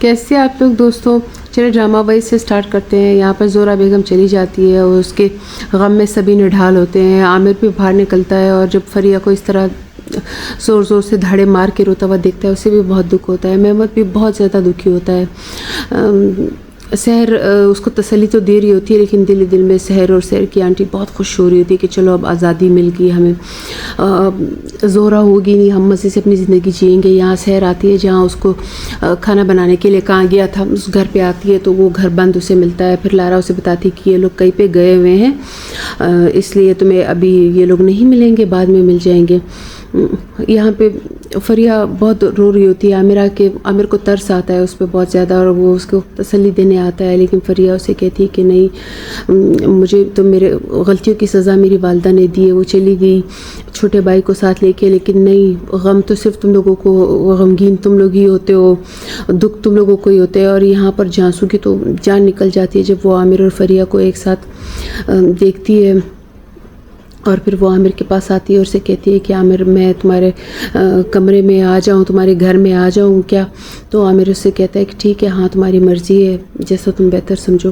کیسے آپ لوگ دوستوں؟ چلے ڈرامہ وائز سے سٹارٹ کرتے ہیں۔ یہاں پر زہرہ بیگم چلی جاتی ہے اور اس کے غم میں سبھی نڈھال ہوتے ہیں۔ عامر بھی باہر نکلتا ہے اور جب فریہ کو اس طرح زور زور سے دھاڑے مار کے روتا ہوا دیکھتا ہے اسے بھی بہت دکھ ہوتا ہے۔ محمد بھی بہت زیادہ دکھی ہوتا ہے۔ سحر اس کو تسلی تو دے رہی ہوتی ہے لیکن دل دل میں سحر اور سحر کی آنٹی بہت خوش ہو رہی ہوتی ہے کہ چلو اب آزادی مل گئی ہمیں، زہرہ ہوگی نہیں، ہم مزے سے اپنی زندگی جئیں گے۔ یہاں سحر آتی ہے جہاں اس کو کھانا بنانے کے لیے کہاں گیا تھا، اس گھر پہ آتی ہے تو وہ گھر بند اسے ملتا ہے۔ پھر لارا اسے بتاتی ہے کہ یہ لوگ کہیں پہ گئے ہوئے ہیں، اس لیے تمہیں ابھی یہ لوگ نہیں ملیں گے، بعد میں مل جائیں گے۔ یہاں پہ فریہ بہت رو رہی ہوتی ہے عامر کو ترس آتا ہے اس پہ بہت زیادہ اور وہ اس کو تسلی دینے آتا ہے، لیکن فریہ اسے کہتی ہے کہ نہیں، مجھے تو میرے غلطیوں کی سزا میری والدہ نے دی ہے۔ وہ چلی گئی چھوٹے بھائی کو ساتھ لے کے، لیکن نہیں، غم تو صرف تم لوگوں کو، غمگین تم لوگ ہی ہوتے ہو، دکھ تم لوگوں کو ہی ہوتے ہیں۔ اور یہاں پر جانسو کی تو جان نکل جاتی ہے جب وہ عامر اور فریہ کو ایک ساتھ دیکھتی ہے، اور پھر وہ عامر کے پاس آتی ہے اور اسے کہتی ہے کہ عامر میں تمہارے کمرے میں آ جاؤں، تمہارے گھر میں آ جاؤں کیا؟ تو عامر اس سے کہتا ہے کہ ٹھیک ہے، ہاں تمہاری مرضی ہے، جیسا تم بہتر سمجھو۔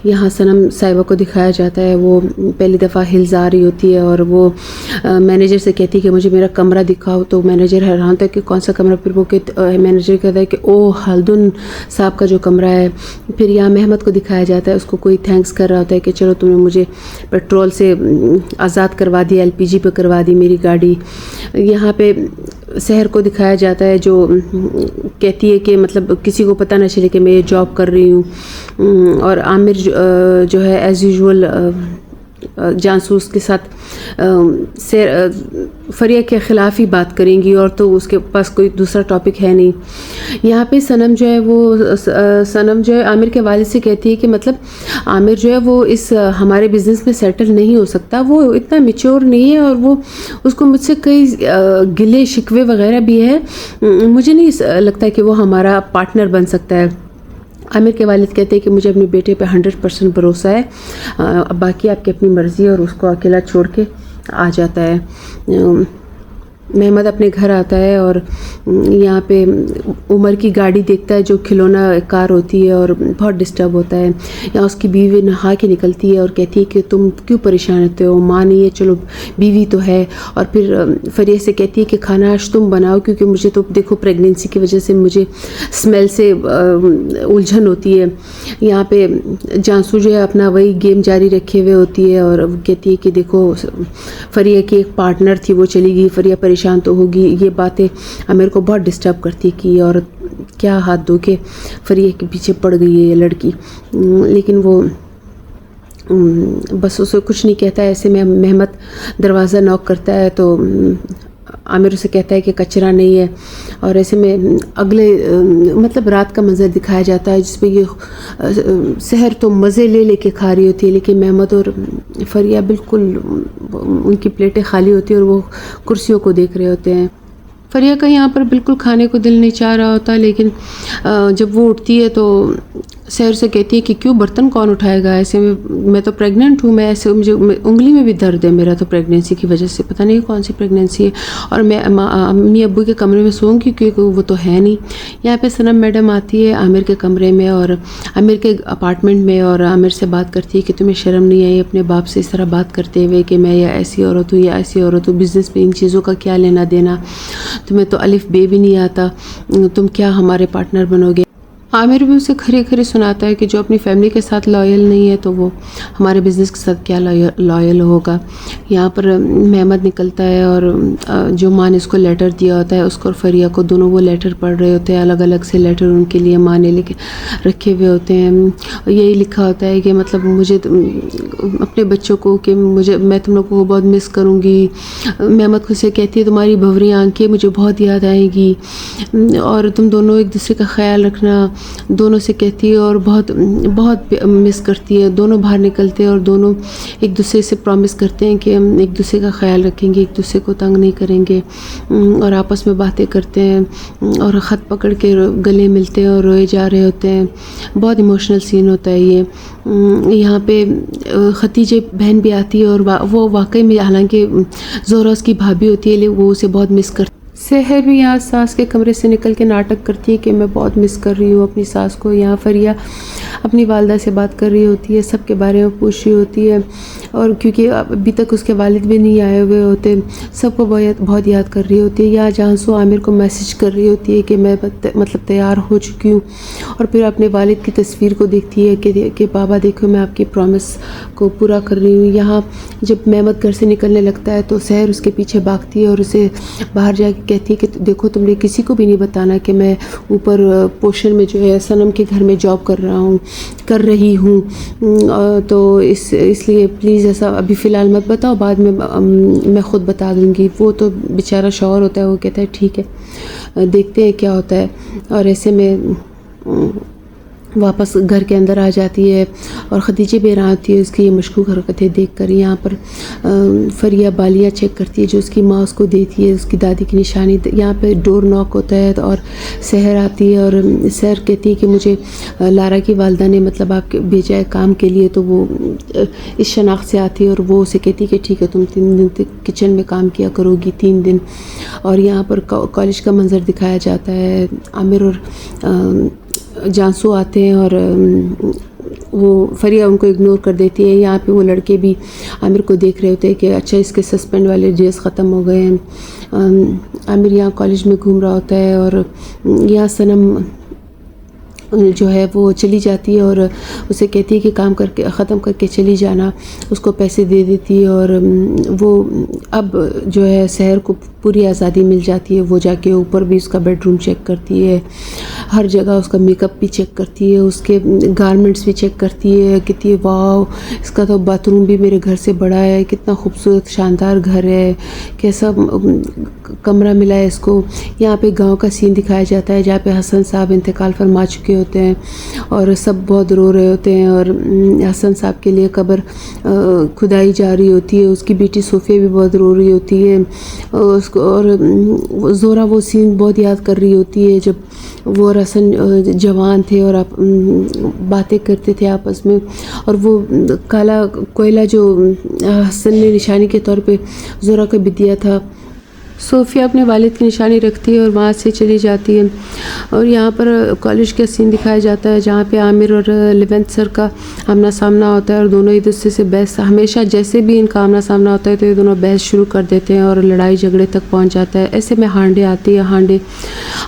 یہاں صنم صاحبہ کو دکھایا جاتا ہے، وہ پہلی دفعہ ہلز آ رہی ہوتی ہے اور وہ مینیجر سے کہتی ہے کہ مجھے میرا کمرہ دکھاؤ، تو مینیجر حیران تھا کہ کون سا کمرہ؟ پھر وہ مینیجر کہتا ہے کہ او خالدن صاحب کا جو کمرہ ہے۔ پھر یہاں محمد کو دکھایا جاتا ہے، اس کو کوئی تھینکس کر رہا ہوتا ہے کہ چلو تم نے مجھے پیٹرول سے آزاد کروا دی، LPG پہ کروا دی میری گاڑی۔ یہاں پہ سحر کو دکھایا جاتا ہے جو کہتی ہے کہ مطلب کسی کو پتہ نہ چلے کہ میں یہ جاب کر رہی ہوں، اور عامر جو ہے ایز یوزول جاسوس کے ساتھ فریہ کے خلاف ہی بات کریں گی، اور تو اس کے پاس کوئی دوسرا ٹاپک ہے نہیں۔ یہاں پہ صنم جو ہے عامر کے والد سے کہتی ہے کہ مطلب عامر جو ہے وہ اس ہمارے بزنس میں سیٹل نہیں ہو سکتا، وہ اتنا میچور نہیں ہے، اور وہ اس کو مجھ سے کئی گلے شکوے وغیرہ بھی ہے، مجھے نہیں لگتا کہ وہ ہمارا پارٹنر بن سکتا ہے۔ عامر کے والد کہتے ہیں کہ مجھے اپنے بیٹے پہ 100% بھروسہ ہے، باقی آپ کی اپنی مرضی ہے، اور اس کو اکیلا چھوڑ کے آ جاتا ہے۔ محمد اپنے گھر آتا ہے اور یہاں پہ عمر کی گاڑی دیکھتا ہے جو کھلونا کار ہوتی ہے اور بہت ڈسٹرب ہوتا ہے۔ یہاں اس کی بیوی نہا کے نکلتی ہے اور کہتی ہے کہ تم کیوں پریشان ہوتے ہو، ماں نہیں ہے، چلو بیوی تو ہے۔ اور پھر فریہ سے کہتی ہے کہ کھانا آج تم بناؤ، کیونکہ مجھے تو دیکھو پریگنینسی کی وجہ سے مجھے اسمیل سے الجھن ہوتی ہے۔ یہاں پہ جانسو جو ہے اپنا وہی گیم جاری رکھے ہوئے ہوتی ہے اور کہتی ہے کہ دیکھو فریہ کی ایک پارٹنر تھی، وہ چلی گئی، فریہ پریشان تو ہوگی۔ یہ باتیں عامر کو بہت ڈسٹرب کرتی کہ یہ عورت کیا ہاتھ دھو کے فریہ کے پیچھے پڑ گئی ہے یہ لڑکی، لیکن وہ بس اسے کچھ نہیں کہتا ہے۔ ایسے میں محمد دروازہ نوک کرتا ہے تو عامر اسے کہتا ہے کہ کچرا نہیں ہے، اور ایسے میں اگلے مطلب رات کا منظر دکھایا جاتا ہے جس پہ یہ سحر تو مزے لے کے کھا رہی ہوتی ہے، لیکن محمد اور فریہ بالکل ان کی پلیٹیں خالی ہوتی ہیں اور وہ کرسیوں کو دیکھ رہے ہوتے ہیں۔ فریہ کا یہاں پر بالکل کھانے کو دل نہیں چاہ رہا ہوتا، لیکن جب وہ اٹھتی ہے تو سحر سے کہتی ہے کہ کیوں برتن کون اٹھائے گا، ایسے میں تو پریگننٹ ہوں، میں ایسے مجھے انگلی میں بھی درد ہے میرا تو پریگنینسی کی وجہ سے، پتہ نہیں کون سی پریگنینسی ہے، اور میں امی ابو کے کمرے میں سوؤں گی کیونکہ وہ تو ہے نہیں۔ یہاں پہ صنم میڈم آتی ہے عامر کے کمرے میں اور عامر کے اپارٹمنٹ میں، اور عامر سے بات کرتی ہے کہ تمہیں شرم نہیں آئی اپنے باپ سے اس طرح بات کرتے ہوئے کہ میں یا ایسی عورت ہوں یا ایسی عورت ہوں، بزنس میں ان چیزوں کا کیا لینا دینا، تمہیں تو الف بے بھی نہیں آتا، تم کیا ہمارے پارٹنر بنو گے۔ عامر بھی اسے کھری کھری سناتا ہے کہ جو اپنی فیملی کے ساتھ لائل نہیں ہے تو وہ ہمارے بزنس کے ساتھ کیا لائل ہوگا۔ یہاں پر محمد نکلتا ہے اور جو ماں نے اس کو لیٹر دیا ہوتا ہے اس کو اور فریہ کو دونوں وہ لیٹر پڑھ رہے ہوتے ہیں، الگ الگ سے لیٹر ان کے لیے ماں نے لکھ رکھے ہوئے ہوتے ہیں۔ یہی لکھا ہوتا ہے کہ مطلب مجھے اپنے بچوں کو کہ میں تم لوگوں کو بہت مس کروں گی۔ محمد کو سے کہتی ہے تمہاری بھوری آنکھیں مجھے بہت یاد آئیں گی، اور تم دونوں ایک دوسرے کا خیال رکھنا، دونوں سے کہتی ہے، اور بہت بہت مس کرتی ہے۔ دونوں باہر نکلتے ہیں اور دونوں ایک دوسرے سے پرومس کرتے ہیں کہ ہم ایک دوسرے کا خیال رکھیں گے، ایک دوسرے کو تنگ نہیں کریں گے، اور آپس میں باتیں کرتے ہیں اور خط پکڑ کے گلے ملتے ہیں اور روئے جا رہے ہوتے ہیں۔ بہت ایموشنل سین ہوتا ہے یہ۔ یہاں پہ ختیجہ بہن بھی آتی ہے اور وہ واقعی میں، حالانکہ زہرہ اس کی بھابھی ہوتی ہے لیکن وہ اسے بہت مس کرتی ہے۔ سحر بھی یہاں ساس کے کمرے سے نکل کے ناٹک کرتی ہے کہ میں بہت مس کر رہی ہوں اپنی ساس کو. یہاں فریہ اپنی والدہ سے بات کر رہی ہوتی ہے, سب کے بارے میں پوچھ رہی ہوتی ہے, اور کیونکہ ابھی تک اس کے والد بھی نہیں آئے ہوئے ہوتے, سب کو بہت یاد کر رہی ہوتی ہے. یہاں جانسو عامر کو میسج کر رہی ہوتی ہے کہ میں مطلب تیار ہو چکی ہوں, اور پھر اپنے والد کی تصویر کو دیکھتی ہے کہ بابا دیکھو میں آپ کی پرومس کو پورا کر رہی ہوں. یہاں جب مہمت گھر سے نکلنے لگتا ہے تو سحر اس کے پیچھے بھاگتی ہے اور اسے باہر جا کے کہتی ہے کہ دیکھو تم نے کسی کو بھی نہیں بتانا کہ میں اوپر پوشن میں جو ہے صنم کے گھر میں جاب کر رہی ہوں, تو اس لیے پلیز ایسا ابھی فی الحال مت بتاؤ, بعد میں خود بتا دوں گی. وہ تو بیچارہ شوہر ہوتا ہے, وہ کہتا ہے ٹھیک ہے دیکھتے ہیں کیا ہوتا ہے, اور ایسے میں واپس گھر کے اندر آ جاتی ہے اور خدیجہ بھی رہا ہوتی ہے اس کی یہ مشکوک حرکتیں دیکھ کر. یہاں پر فریہ بالیاں چیک کرتی ہے جو اس کی ماں اس کو دیتی ہے, اس کی دادی کی نشانی. یہاں پہ ڈور ناک ہوتا ہے اور سحر آتی ہے, اور سحر کہتی ہے کہ مجھے لارا کی والدہ نے مطلب آپ کے بھیجا ہے کام کے لیے. تو وہ اس شناخت سے آتی ہے اور وہ اسے کہتی ہے کہ ٹھیک ہے تم 3 دن تک کچن میں کام کیا کرو گی 3 دن. اور یہاں پر کالج کا منظر دکھایا جاتا ہے. عامر اور جانسو آتے ہیں اور وہ فریہ ان کو اگنور کر دیتی ہے. یہاں پہ وہ لڑکے بھی عامر کو دیکھ رہے ہوتے ہیں کہ اچھا اس کے سسپینڈ والے ڈیز ختم ہو گئے ہیں. عامر یہاں کالج میں گھوم رہا ہوتا ہے, اور یہاں صنم جو ہے وہ چلی جاتی ہے اور اسے کہتی ہے کہ کام ختم کر کے چلی جانا. اس کو پیسے دے دیتی ہے, اور وہ اب جو ہے سحر کو پوری آزادی مل جاتی ہے. وہ جا کے اوپر بھی اس کا بیڈ روم چیک کرتی ہے, ہر جگہ اس کا میک اپ بھی چیک کرتی ہے, اس کے گارمنٹس بھی چیک کرتی ہے. کہتی ہے واو اس کا تو باتھ روم بھی میرے گھر سے بڑا ہے, کتنا خوبصورت شاندار گھر ہے, کیسا کمرہ ملا ہے اس کو. یہاں پہ گاؤں کا سین دکھایا جاتا ہے جہاں پہ حسن صاحب انتقال فرما چکے ہوتے ہیں اور سب بہت رو رہے ہوتے ہیں, اور حسن صاحب کے لیے قبر کھدائی جا رہی ہوتی ہے. اس کی بیٹی صوفیہ بھی بہت رو رہی ہوتی ہے, اور زورا وہ سین بہت یاد کر رہی ہوتی ہے جب وہ اور حسن جوان تھے اور باتیں کرتے تھے آپس میں. اور وہ کالا کوئلہ جو حسن نے نشانی کے طور پہ زورا کو بھی دیا تھا. صوفیہ اپنے والد کی نشانی رکھتی ہے اور وہاں سے چلی جاتی ہے. اور یہاں پر کالج کا سین دکھایا جاتا ہے جہاں پہ عامر اور لیونت سر کا آمنا سامنا ہوتا ہے, اور دونوں ایک دوسرے سے بحث, ہمیشہ جیسے بھی ان کا آمنا سامنا ہوتا ہے تو یہ دونوں بحث شروع کر دیتے ہیں اور لڑائی جھگڑے تک پہنچ جاتا ہے. ایسے میں ہانڈے آتی ہے. ہانڈے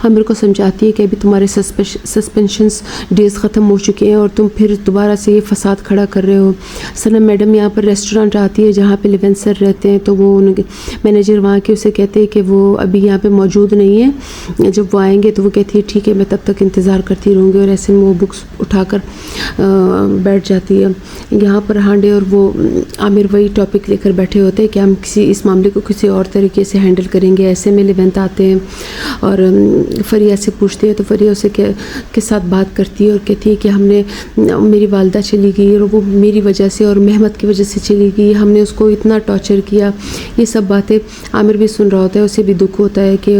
عامر کو سمجھاتی ہے کہ ابھی تمہارے سسپینشنز ڈیز ختم ہو چکے ہیں اور تم پھر دوبارہ سے یہ فساد کھڑا کر رہے ہو. صنم میڈم یہاں پر ریسٹورنٹ آتی ہے جہاں پہ لیونت سر رہتے ہیں, تو وہ مینیجر وہاں کے اسے کہتے ہیں کہ وہ ابھی یہاں پہ موجود نہیں ہے, جب وہ آئیں گے تو وہ کہتی ہے ٹھیک ہے میں تب تک انتظار کرتی رہوں گی. اور ایسے میں وہ بکس اٹھا کر بیٹھ جاتی ہے. یہاں پر ہانڈے اور وہ عامر وہی ٹاپک لے کر بیٹھے ہوتے ہیں کہ ہم اس معاملے کو کسی اور طریقے سے ہینڈل کریں گے. ایسے میں لیونت آتے ہیں اور فریہ سے پوچھتے ہیں, تو فریہ اسے کے ساتھ بات کرتی ہے اور کہتی ہے کہ ہم نے میری والدہ چلی گئی اور وہ میری وجہ سے اور مہمت کی وجہ سے چلی گئی, ہم نے اس کو اتنا ٹارچر کیا. یہ سب باتیں عامر بھی سن رہا ہوتا ہے, اسے بھی دکھ ہوتا ہے کہ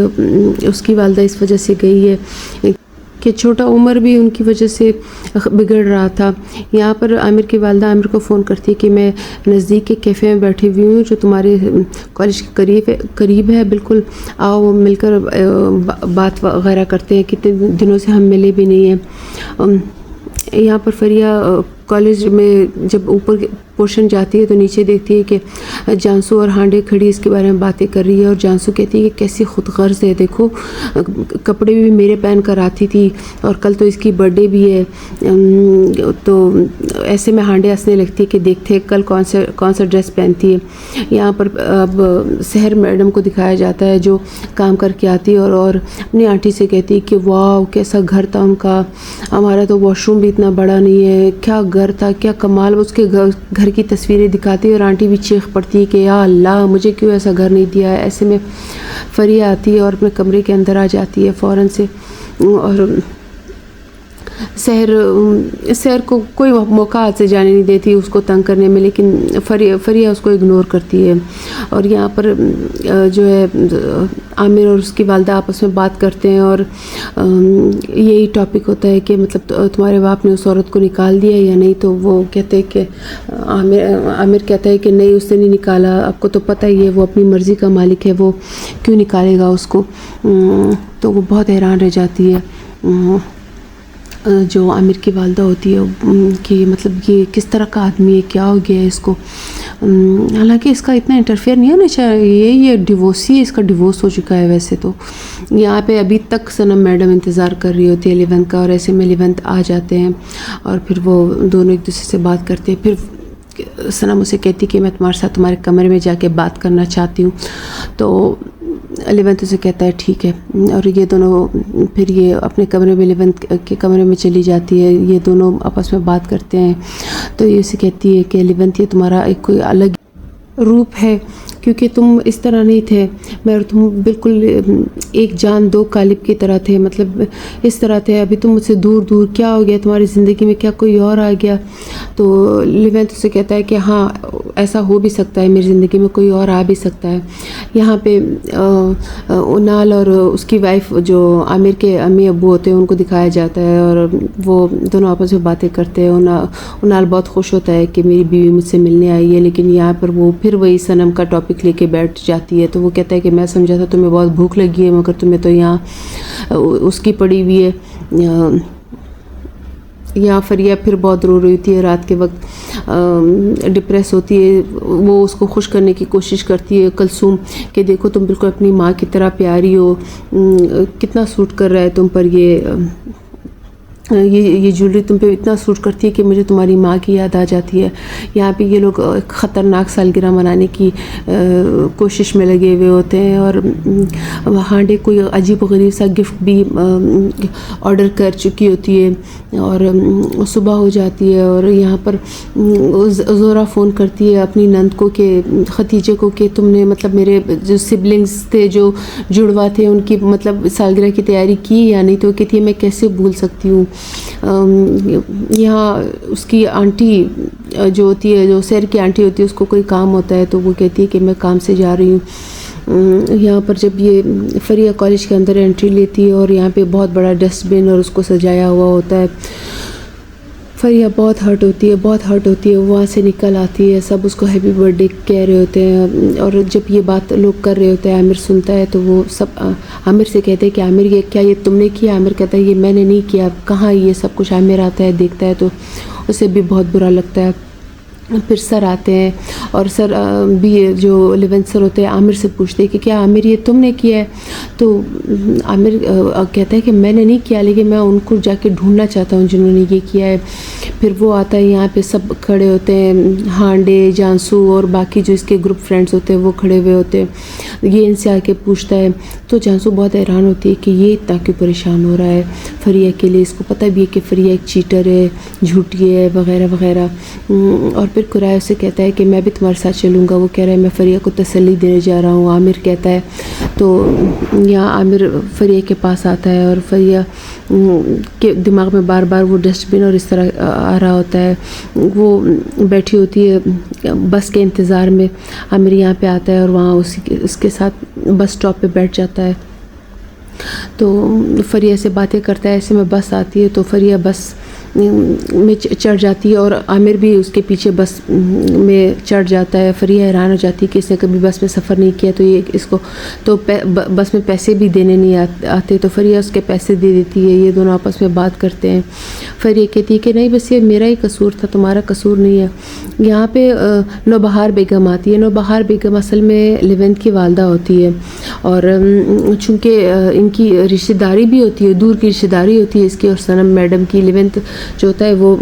اس کی والدہ اس وجہ سے گئی ہے کہ چھوٹا عمر بھی ان کی وجہ سے بگڑ رہا تھا. یہاں پر عامر کی والدہ عامر کو فون کرتی ہے کہ میں نزدیک کے کیفے میں بیٹھی ہوئی ہوں جو تمہارے کالج کے قریب ہے, بالکل آؤ مل کر بات وغیرہ کرتے ہیں, کتنے دنوں سے ہم ملے بھی نہیں ہیں. یہاں پر فریہ کالج میں جب اوپر پورشن جاتی ہے تو نیچے دیکھتی ہے کہ جانسو اور ہانڈے کھڑی اس کے بارے میں باتیں کر رہی ہے, اور جانسو کہتی ہے کہ کیسی خود غرض ہے, دیکھو کپڑے بھی میرے پہن کر آتی تھی اور کل تو اس کی برتھ ڈے بھی ہے. تو ایسے میں ہانڈے ہنسنے لگتی ہے کہ دیکھتے کل کون سا ڈریس پہنتی ہے. یہاں پر اب سحر میڈم کو دکھایا جاتا ہے جو کام کر کے آتی ہے اور اپنی آنٹی سے کہتی ہے کہ واو کیسا گھر تھا ان کا, ہمارا تو واش روم بھی اتنا بڑا نہیں ہے, کیا گھر تھا کیا کمال. اس کے گھر کی تصویریں دکھاتی ہے اور آنٹی بھی چیخ پڑتی ہے کہ یا اللہ مجھے کیوں ایسا گھر نہیں دیا ہے. ایسے میں فریہ آتی ہے اور اپنے کمرے کے اندر آ جاتی ہے فوراً سے, اور سحر کو کوئی موقع ہاتھ سے جانے نہیں دیتی اس کو تنگ کرنے میں، لیکن فریہ اس کو اگنور کرتی ہے. اور یہاں پر جو ہے عامر اور اس کی والدہ آپس میں بات کرتے ہیں، اور یہی ٹاپک ہوتا ہے کہ مطلب تمہارے باپ نے اس عورت کو نکال دیا یا نہیں. تو وہ کہتے ہیں کہ عامر کہتا ہے کہ نہیں، اس نے نہیں نکالا، آپ کو تو پتہ ہی ہے وہ اپنی مرضی کا مالک ہے، وہ کیوں نکالے گا اس کو. تو وہ بہت حیران رہ جاتی ہے جو عامر کی والدہ ہوتی ہے کہ مطلب یہ کس طرح کا آدمی ہے، کیا ہو گیا ہے اس کو. حالانکہ اس کا اتنا انٹرفیئر نہیں ہونا چاہیے، یہ ڈیورسی ہے، اس کا ڈیورس ہو چکا ہے ویسے تو. یہاں پہ ابھی تک صنم میڈم انتظار کر رہی ہوتی ہے لیونتھ کا، اور ایسے میں لیونتھ آ جاتے ہیں اور پھر وہ دونوں ایک دوسرے سے بات کرتے ہیں. پھر صنم اسے کہتی کہ میں تمہارے ساتھ تمہارے کمرے میں جا کے بات کرنا چاہتی ہوں. تو لیونتھ اسے کہتا ہے ٹھیک ہے، اور یہ دونوں پھر یہ اپنے کمرے میں لیونتھ کے کمرے میں چلی جاتی ہے. یہ دونوں آپس میں بات کرتے ہیں. تو یہ اسے کہتی ہے کہ لیونتھ یہ تمہارا ایک کوئی الگ روپ ہے، کیونکہ تم اس طرح نہیں تھے، میں اور تم بالکل ایک جان دو قالب کی طرح تھے، مطلب اس طرح تھے. ابھی تم مجھ سے دور دور، کیا ہو گیا تمہاری زندگی میں، کیا کوئی اور آ گیا؟ تو لیونتھ اسے کہتا ہے کہ ہاں ایسا ہو بھی سکتا ہے، میری زندگی میں کوئی اور آ بھی سکتا ہے. یہاں پہ اونال اور اس کی وائف جو عامر کے امی ابو ہوتے ہیں ان کو دکھایا جاتا ہے، اور وہ دونوں آپس میں باتیں کرتے ہیں. اونال بہت خوش ہوتا ہے کہ میری بیوی مجھ سے ملنے آئی ہے، لیکن یہاں پر وہ پھر وہی صنم کا ٹاپک لے کے بیٹھ جاتی ہے. تو وہ کہتا ہے کہ میں سمجھا تھا تمہیں بہت بھوک لگی ہے، مگر تمہیں تو یہاں اس کی پڑی ہوئی ہے. یہاں فریہ پھر بہت رو رہی ہوتی ہے رات کے وقت، ڈپریس ہوتی ہے. وہ اس کو خوش کرنے کی کوشش کرتی ہے کلثوم کہ دیکھو تم بالکل اپنی ماں کی طرح پیاری ہو، کتنا سوٹ کر رہا ہے تم پر یہ جویلری تم پہ اتنا سوٹ کرتی ہے کہ مجھے تمہاری ماں کی یاد آ جاتی ہے. یہاں پہ یہ لوگ خطرناک سالگرہ منانے کی کوشش میں لگے ہوئے ہوتے ہیں، اور ہانڈے کوئی عجیب و غریب سا گفٹ بھی آرڈر کر چکی ہوتی ہے. اور صبح ہو جاتی ہے، اور یہاں پر زورا فون کرتی ہے اپنی نند کو کہ ختیجہ کو کہ تم نے مطلب میرے جو سبلنگز تھے، جو جڑوا تھے، ان کی مطلب سالگرہ کی تیاری کی یا نہیں. تو وہ کہتی ہے میں کیسے بھول سکتی ہوں. یہاں اس کی آنٹی جو ہوتی ہے، جو سیر کی آنٹی ہوتی ہے، اس کو کوئی کام ہوتا ہے تو وہ کہتی ہے کہ میں کام سے جا رہی ہوں. یہاں پر جب یہ فریہ کالج کے اندر انٹری لیتی ہے اور یہاں پہ بہت بڑا ڈسٹ بن اور اس کو سجایا ہوا ہوتا ہے، فریہ بہت ہرٹ ہوتی ہے. وہ وہاں سے نکل آتی ہے، سب اس کو ہیپی برتھ ڈے کہہ رہے ہوتے ہیں. اور جب یہ بات لوگ کر رہے ہوتے ہیں، عامر سنتا ہے تو وہ سب عامر سے کہتے ہیں کہ عامر یہ تم نے کیا؟ عامر کہتا ہے یہ میں نے نہیں کیا. کہاں یہ سب کچھ؟ عامر آتا ہے، دیکھتا ہے تو اسے بھی بہت برا لگتا ہے. پھر سر آتے ہیں، اور سر بھی جو لیونتھ سر ہوتے ہیں عامر سے پوچھتے ہیں کہ کیا عامر یہ تم نے کیا ہے؟ تو عامر کہتا ہے کہ میں نے نہیں کیا، لیکن میں ان کو جا کے ڈھونڈنا چاہتا ہوں جنہوں نے یہ کیا ہے. پھر وہ آتا ہے، یہاں پہ سب کھڑے ہوتے ہیں، ہانڈے، جانسو اور باقی جو اس کے گروپ فرینڈز ہوتے ہیں وہ کھڑے ہوئے ہوتے ہیں. یہ ان سے آ کے پوچھتا ہے تو جانسو بہت حیران ہوتی ہے کہ یہ اتنا کیوں پریشان ہو رہا ہے فریہ کے لیے. اس کو پتہ بھی ہے کہ فریہ ایک چیٹر ہے، جھوٹی ہے، وغیرہ وغیرہ. اور پھر قرائے سے کہتا ہے کہ میں بھی تمہارے ساتھ چلوں گا. وہ کہہ رہا ہے میں فریہ کو تسلی دینے جا رہا ہوں. عامر کہتا ہے تو یہاں عامر فریہ کے پاس آتا ہے، اور فریہ کے دماغ میں بار بار وہ ڈسٹ بن اور اس طرح آ رہا ہوتا ہے. وہ بیٹھی ہوتی ہے بس کے انتظار میں. عامر یہاں پہ آتا ہے اور وہاں اس کے ساتھ بس اسٹاپ پہ بیٹھ جاتا ہے. تو فریہ سے باتیں کرتا ہے. ایسے میں بس آتی ہے تو فریہ بس میں چڑھ جاتی ہے، اور عامر بھی اس کے پیچھے بس میں چڑھ جاتا ہے. فریہ حیران ہو جاتی ہے کہ اس نے کبھی بس میں سفر نہیں کیا، تو یہ اس کو تو بس میں پیسے بھی دینے نہیں آتے. تو فریہ اس کے پیسے دے دیتی ہے. یہ دونوں آپس میں بات کرتے ہیں. فریہ کہتی ہے کہ نہیں بس یہ میرا ہی قصور تھا، تمہارا قصور نہیں ہے. یہاں پہ نوبہار بیگم آتی ہے. نوبہار بیگم اصل میں لیونتھ کی والدہ ہوتی ہے، اور چونکہ ان کی رشتہ داری بھی ہوتی ہے، دور کی رشتہ داری ہوتی ہے اس کی اور صنم میڈم کی. لیونتھ جو ہوتا ہے وہ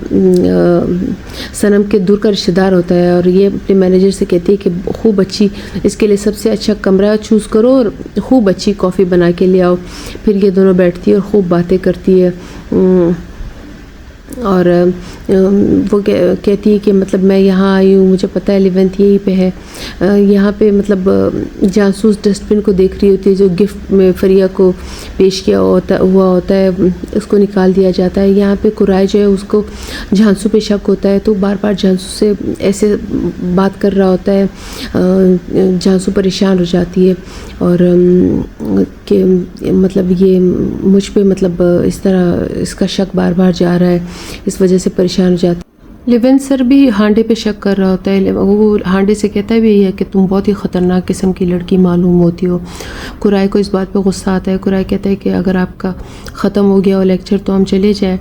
صنم کے دور کا رشتہ دار ہوتا ہے، اور یہ اپنے مینیجر سے کہتی ہے کہ خوب اچھی اس کے لیے سب سے اچھا کمرہ چوز کرو اور خوب اچھی کافی بنا کے لے آؤ. پھر یہ دونوں بیٹھتی ہے اور خوب باتیں کرتی ہے. اور وہ کہتی ہے کہ مطلب میں یہاں آئی ہوں، مجھے پتہ ہے لیونتھ یہیں پہ ہے، یہاں پہ مطلب جاسوس ڈسٹ بن کو دیکھ رہی ہوتی ہے جو گفٹ میں فریہ کو پیش کیا ہوا ہوتا ہے، اس کو نکال دیا جاتا ہے۔ یہاں پہ قرائے جو ہے اس کو جھانسو پہ شک ہوتا ہے تو بار بار جھانسو سے ایسے بات کر رہا ہوتا ہے، جھانسو پریشان ہو جاتی ہے اور کہ مطلب یہ مجھ پہ مطلب اس طرح اس کا شک بار بار جا رہا ہے، اس وجہ سے پریشان ہو جاتی ہے۔ لیون سر بھی ہانڈے پہ شک کر رہا ہوتا ہے، وہ ہانڈے سے کہتا ہے بھی یہی ہے کہ تم بہت ہی خطرناک قسم کی لڑکی معلوم ہوتی ہو۔ قرائے کو اس بات پہ غصہ آتا ہے، قرائے کہتا ہے کہ اگر آپ کا ختم ہو گیا ہو لیکچر تو ہم چلے جائیں،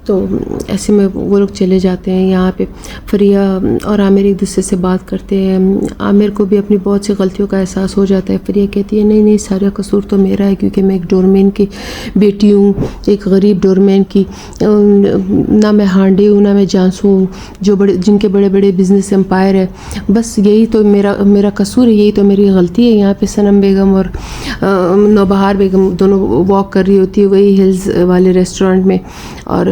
تو ایسے میں وہ لوگ چلے جاتے ہیں۔ یہاں پہ فریہ اور عامر ایک دوسرے سے بات کرتے ہیں، عامر کو بھی اپنی بہت سی غلطیوں کا احساس ہو جاتا ہے۔ فریہ کہتی ہے نہیں سارا قصور تو میرا ہے کیونکہ میں ایک ڈورمین کی بیٹی ہوں، ایک غریب ڈورمین کی، نہ میں ہانڈے ہوں نہ میں جانسو ہوں جن کے بڑے بڑے بزنس امپائر ہے، بس یہی تو میرا قصور ہے، یہی تو میری غلطی ہے۔ یہاں پہ صنم بیگم اور نوبہار بیگم دونوں واک کر رہی ہوتی ہے وہی ہلز والے ریسٹورنٹ میں، اور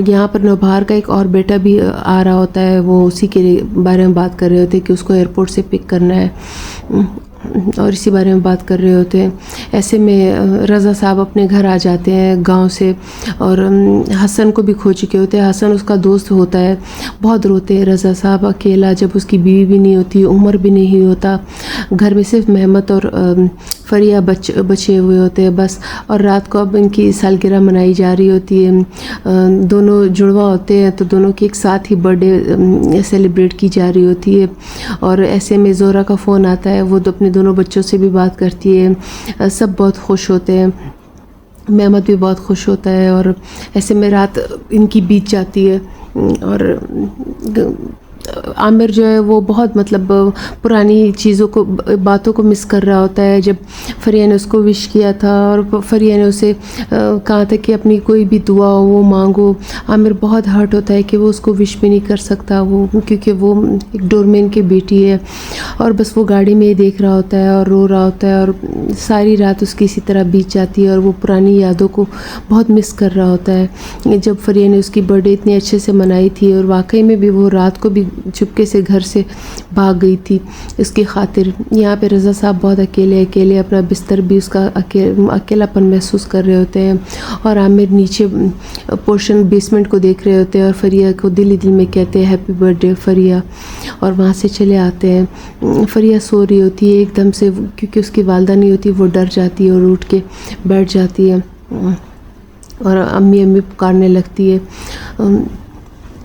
یہاں پر نوبہار کا ایک اور بیٹا بھی آ رہا ہوتا ہے، وہ اسی کے بارے میں بات کر رہے ہوتے ہیں کہ اس کو ایئرپورٹ سے پک کرنا ہے اور اسی بارے میں بات کر رہے ہوتے ہیں۔ ایسے میں رضا صاحب اپنے گھر آ جاتے ہیں گاؤں سے، اور حسن کو بھی کھو چکے ہوتے ہیں۔ حسن اس کا دوست ہوتا ہے، بہت روتے ہیں رضا صاحب اکیلا، جب اس کی بیوی بھی نہیں ہوتی، عمر بھی نہیں ہوتا، گھر میں صرف محمد اور فریہ بچے ہوئے ہوتے ہیں بس، اور رات کو اب ان کی سالگرہ منائی جا رہی ہوتی ہے، دونوں جڑواں ہوتے ہیں تو دونوں کی ایک ساتھ ہی برتھ ڈے سیلیبریٹ کی جا رہی ہوتی ہے۔ اور ایسے میں زہرہ کا فون آتا ہے، وہ اپنے دونوں بچوں سے بھی بات کرتی ہے، سب بہت خوش ہوتے ہیں، محمد بھی بہت خوش ہوتا ہے، اور ایسے میں رات ان کی بیت جاتی ہے۔ اور عامر جو ہے وہ بہت مطلب پرانی چیزوں کو باتوں کو مس کر رہا ہوتا ہے، جب فریہ نے اس کو وش کیا تھا اور فریہ نے اسے کہا تھا کہ اپنی کوئی بھی دعا ہو وہ مانگو۔ عامر بہت ہرٹ ہوتا ہے کہ وہ اس کو وش بھی نہیں کر سکتا، وہ کیونکہ وہ ایک ڈورمین کی بیٹی ہے، اور بس وہ گاڑی میں ہی دیکھ رہا ہوتا ہے اور رو رہا ہوتا ہے، اور ساری رات اس کی اسی طرح بیت جاتی ہے اور وہ پرانی یادوں کو بہت مس کر رہا ہوتا ہے۔ جب فریہ نے اس کی برتھ ڈے اتنے اچھے سے منائی تھی اور واقعی میں بھی وہ رات کو بھی چپکے سے گھر سے بھاگ گئی تھی اس کی خاطر۔ یہاں پہ رضا صاحب بہت اکیلے اپنا بستر بھی اس کا اکیلا پن محسوس کر رہے ہوتے ہیں، اور عامر نیچے پورشن بیسمنٹ کو دیکھ رہے ہوتے ہیں اور فریہ کو دل ہی دل میں کہتے ہیں ہیپی برتھ ڈے فریہ، اور وہاں سے چلے آتے ہیں۔ فریہ سو رہی ہوتی ہے ایک دم سے، کیونکہ اس کی والدہ نہیں ہوتی، وہ ڈر جاتی ہے اور اٹھ کے بیٹھ جاتی ہے اور امی پکارنے لگتی ہے۔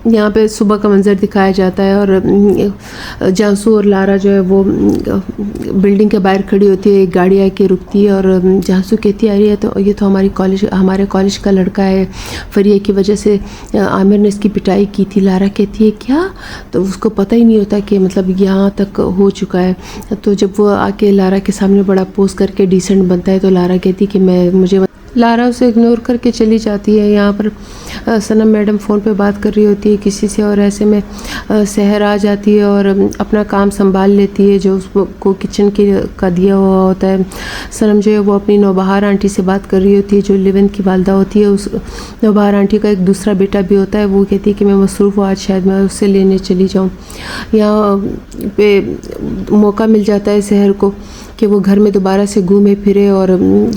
یہاں پہ صبح کا منظر دکھایا جاتا ہے، اور جانسو اور لارا جو ہے وہ بلڈنگ کے باہر کھڑی ہوتی ہے، ایک گاڑی آ کے رکتی ہے اور جانسو کہتی ہے یہ تو ہمارے کالج کا لڑکا ہے، فریہ کی وجہ سے عامر نے اس کی پٹائی کی تھی۔ لارا کہتی ہے کیا؟ تو اس کو پتہ ہی نہیں ہوتا کہ مطلب یہاں تک ہو چکا ہے، تو جب وہ آ کے لارا کے سامنے بڑا پوز کر کے ڈیسنٹ بنتا ہے تو لارا کہتی کہ مجھے لارا اسے اگنور کر کے چلی جاتی ہے۔ یہاں پر صنم میڈم فون پہ بات کر رہی ہوتی ہے کسی سے، اور ایسے میں سحر آ جاتی ہے اور اپنا کام سنبھال لیتی ہے جو اس کو کچن کا دیا ہوا ہوتا ہے۔ صنم جو ہے وہ اپنی نوبہار آنٹی سے بات کر رہی ہوتی ہے جو لیون کی والدہ ہوتی ہے۔ اس نوبہار آنٹی کا ایک دوسرا بیٹا بھی ہوتا ہے، وہ کہتی ہے کہ میں مصروف ہوں، آج شاید میں اس سے لینے چلی جاؤں۔ یہاں پہ موقع مل جاتا ہے سحر کو کہ وہ گھر میں دوبارہ سے گھومے پھرے اور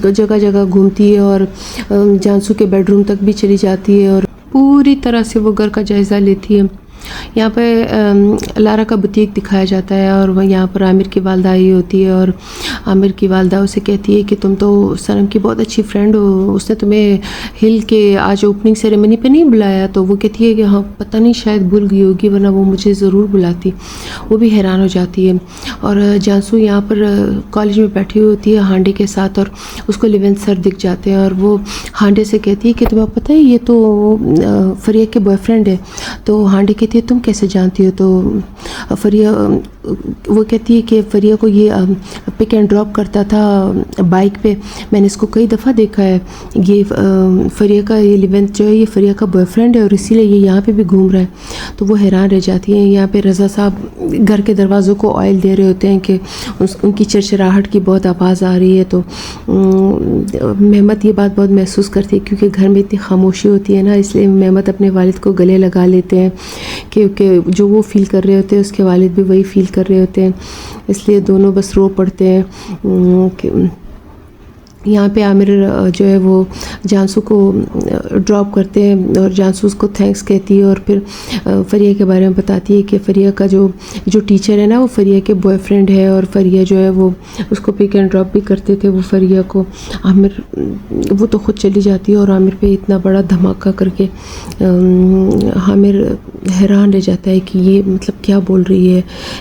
جگہ جگہ گھومتی ہے اور جانسو کے بیڈ روم تک بھی چلی جاتی ہے اور پوری طرح سے وہ گھر کا جائزہ لیتی ہے۔ یہاں پہ لارا کا بوتیک دکھایا جاتا ہے اور وہ یہاں پر عامر کی والدہ آئی ہوتی ہے اور عامر کی والدہ اسے کہتی ہے کہ تم تو صنم کی بہت اچھی فرینڈ ہو، اس نے تمہیں ہل کے آج اوپننگ سیریمنی پہ نہیں بلایا؟ تو وہ کہتی ہے کہ ہاں پتہ نہیں شاید بھول گئی ہوگی ورنہ وہ مجھے ضرور بلاتی۔ وہ بھی حیران ہو جاتی ہے، اور جانسو یہاں پر کالج میں بیٹھی ہوئی ہوتی ہے ہانڈے کے ساتھ اور اس کو لیون سر دکھ جاتے ہیں اور وہ ہانڈے سے کہتی ہے کہ تمہیں پتہ ہے یہ تو فریہ کے بوائے فرینڈ ہے۔ تو ہانڈے کہتی ہے تم کیسے جانتی ہو؟ تو فریہ وہ کہتی ہے کہ فریہ کو یہ پک اینڈ ڈراپ کرتا تھا بائک پہ، میں نے اس کو کئی دفعہ دیکھا ہے، یہ فریہ کا یہ لیون جو ہے یہ فریہ کا بوائے فرینڈ ہے اور اسی لیے یہ یہاں پہ بھی گھوم رہا ہے۔ تو وہ حیران رہ جاتی ہیں۔ یہاں پہ رضا صاحب گھر کے دروازوں کو آئل دے رہے ہوتے ہیں کہ ان کی چرچراہٹ کی بہت آواز آ رہی ہے، تو محمد یہ بات بہت محسوس کرتی ہے کیونکہ گھر میں اتنی خاموشی ہوتی ہے نا، اس لیے محمد اپنے والد کو گلے لگا لیتے ہیں کیونکہ جو وہ فیل کر رہے ہوتے ہیں اس کے والد بھی وہی فیل کر رہے ہوتے ہیں، اس لیے دونوں بس رو پڑتے ہیں کہ یہاں پہ عامر جو ہے وہ جانسو کو ڈراپ کرتے ہیں اور جانسو اس کو تھینکس کہتی ہے اور پھر فریہ کے بارے میں بتاتی ہے کہ فریہ کا جو ٹیچر ہے نا وہ فریہ کے بوائے فرینڈ ہے، اور فریہ جو ہے وہ اس کو پک اینڈ ڈراپ بھی کرتے تھے وہ فریہ کو۔ عامر وہ تو خود چلی جاتی ہے اور عامر پہ اتنا بڑا دھماکہ کر کے عامر حیران رہ جاتا ہے کہ یہ مطلب کیا بول رہی ہے،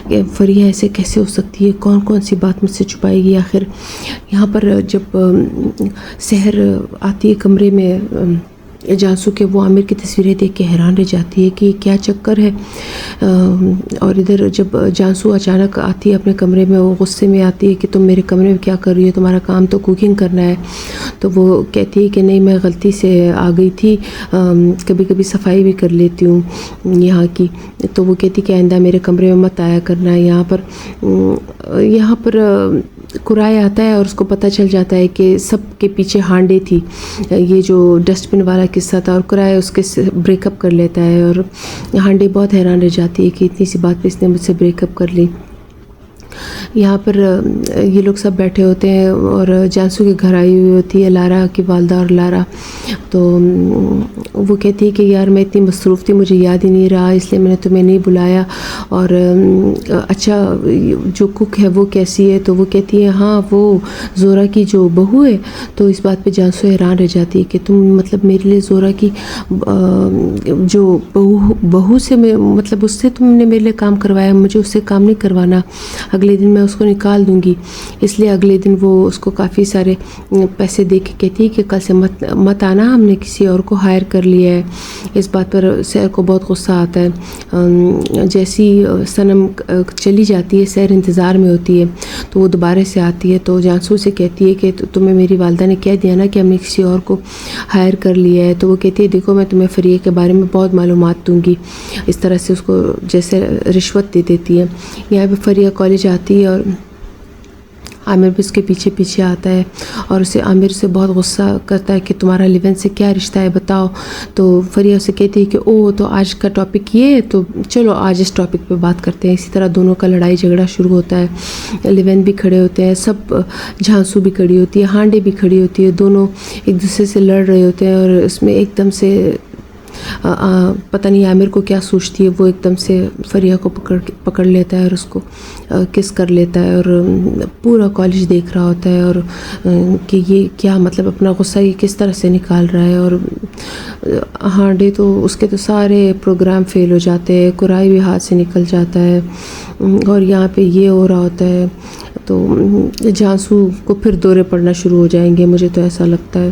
کہ فریہ ایسے کیسے ہو سکتی ہے، کون کون سی بات مجھ سے چھپائے گی آخر۔ یہاں پر جب سحر آتی ہے کمرے میں جانسو کے، وہ عامر کی تصویریں دیکھ کے حیران رہ جاتی ہے کہ یہ کیا چکر ہے، اور ادھر جب جانسو اچانک آتی ہے اپنے کمرے میں، وہ غصے میں آتی ہے کہ تم میرے کمرے میں کیا کر رہی ہو، تمہارا کام تو کوکنگ کرنا ہے۔ تو وہ کہتی ہے کہ نہیں میں غلطی سے آ گئی تھی، کبھی کبھی صفائی بھی کر لیتی ہوں یہاں کی۔ تو وہ کہتی کہ آئندہ میرے کمرے میں مت آیا کرنا ہے۔ یہاں پر قرائے آتا ہے اور اس کو پتہ چل جاتا ہے کہ سب کے پیچھے ہانڈے تھی، یہ جو ڈسٹ بن والا قصہ تھا، اور قرائے اس کے بریک اپ کر لیتا ہے، اور ہانڈے بہت حیران رہ جاتی ہے کہ اتنی سی بات پہ اس نے مجھ سے بریک اپ کر لی۔ یہاں پر یہ لوگ سب بیٹھے ہوتے ہیں اور جانسو کے گھر آئی ہوئی ہوتی ہے لارا کی والدہ اور لارا۔ تو وہ کہتی ہے کہ یار میں اتنی مصروف تھی، مجھے یاد ہی نہیں رہا، اس لیے میں نے تمہیں نہیں بلایا، اور اچھا جو کک ہے وہ کیسی ہے؟ تو وہ کہتی ہے ہاں وہ زورا کی جو بہو ہے۔ تو اس بات پہ جانسو حیران رہ جاتی ہے کہ تم مطلب میرے لیے زورا کی جو بہو سے مطلب اس سے تم نے میرے لیے کام کروایا، مجھے اس سے کام نہیں کروانا، اگلے دن میں اس کو نکال دوں گی۔ اس لیے اگلے دن وہ اس کو کافی سارے پیسے دے کے کہتی ہے کہ کل سے مت آنا، ہم نے کسی اور کو ہائر کر لیا ہے۔ اس بات پر سحر کو بہت غصہ آتا ہے۔ جیسی صنم چلی جاتی ہے، سحر انتظار میں ہوتی ہے، تو وہ دوبارہ سے آتی ہے تو جانسو سے کہتی ہے کہ تمہیں میری والدہ نے کہہ دیا نا کہ ہم نے کسی اور کو ہائر کر لیا ہے۔ تو وہ کہتی ہے دیکھو میں تمہیں فریہ کے بارے میں بہت معلومات دوں گی، اس طرح سے اس کو جیسے رشوت دے دیتی ہے۔ یہاں پہ فریہ کالج آتی ہے اور عامر بھی اس کے پیچھے پیچھے آتا ہے اور عامر سے بہت غصہ کرتا ہے کہ تمہارا لیون سے کیا رشتہ ہے بتاؤ۔ تو فریہ اسے کہتی ہے کہ او تو آج کا ٹاپک یہ ہے، تو چلو آج اس ٹاپک پہ بات کرتے ہیں۔ اسی طرح دونوں کا لڑائی جھگڑا شروع ہوتا ہے، لیون بھی کھڑے ہوتے ہیں، سب جھانسو بھی کھڑی ہوتی ہے، ہانڈے بھی کھڑی ہوتی ہے، دونوں ایک دوسرے سے لڑ رہے ہوتے ہیں، اور اس میں ایک دم سے پتہ نہیں عامر کو کیا سوچتی ہے، وہ ایک دم سے فریہ کو پکڑ لیتا ہے اور اس کو کس کر لیتا ہے، اور پورا کالج دیکھ رہا ہوتا ہے اور کہ یہ کیا مطلب اپنا غصہ یہ کس طرح سے نکال رہا ہے۔ اور ہانڈے تو اس کے تو سارے پروگرام فیل ہو جاتے ہیں، قرائی بھی ہاتھ سے نکل جاتا ہے، اور یہاں پہ یہ ہو رہا ہوتا ہے۔ تو جانسو کو پھر دورے پڑنا شروع ہو جائیں گے، مجھے تو ایسا لگتا ہے۔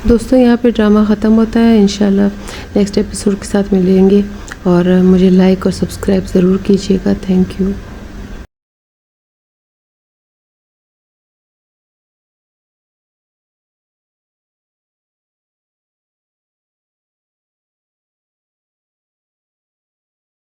دوستوں یہاں پہ ڈرامہ ختم ہوتا ہے، انشاءاللہ نیکسٹ ایپیسوڈ کے ساتھ ملیں گے، اور مجھے لائک اور سبسکرائب ضرور کیجیے گا۔ Thank you.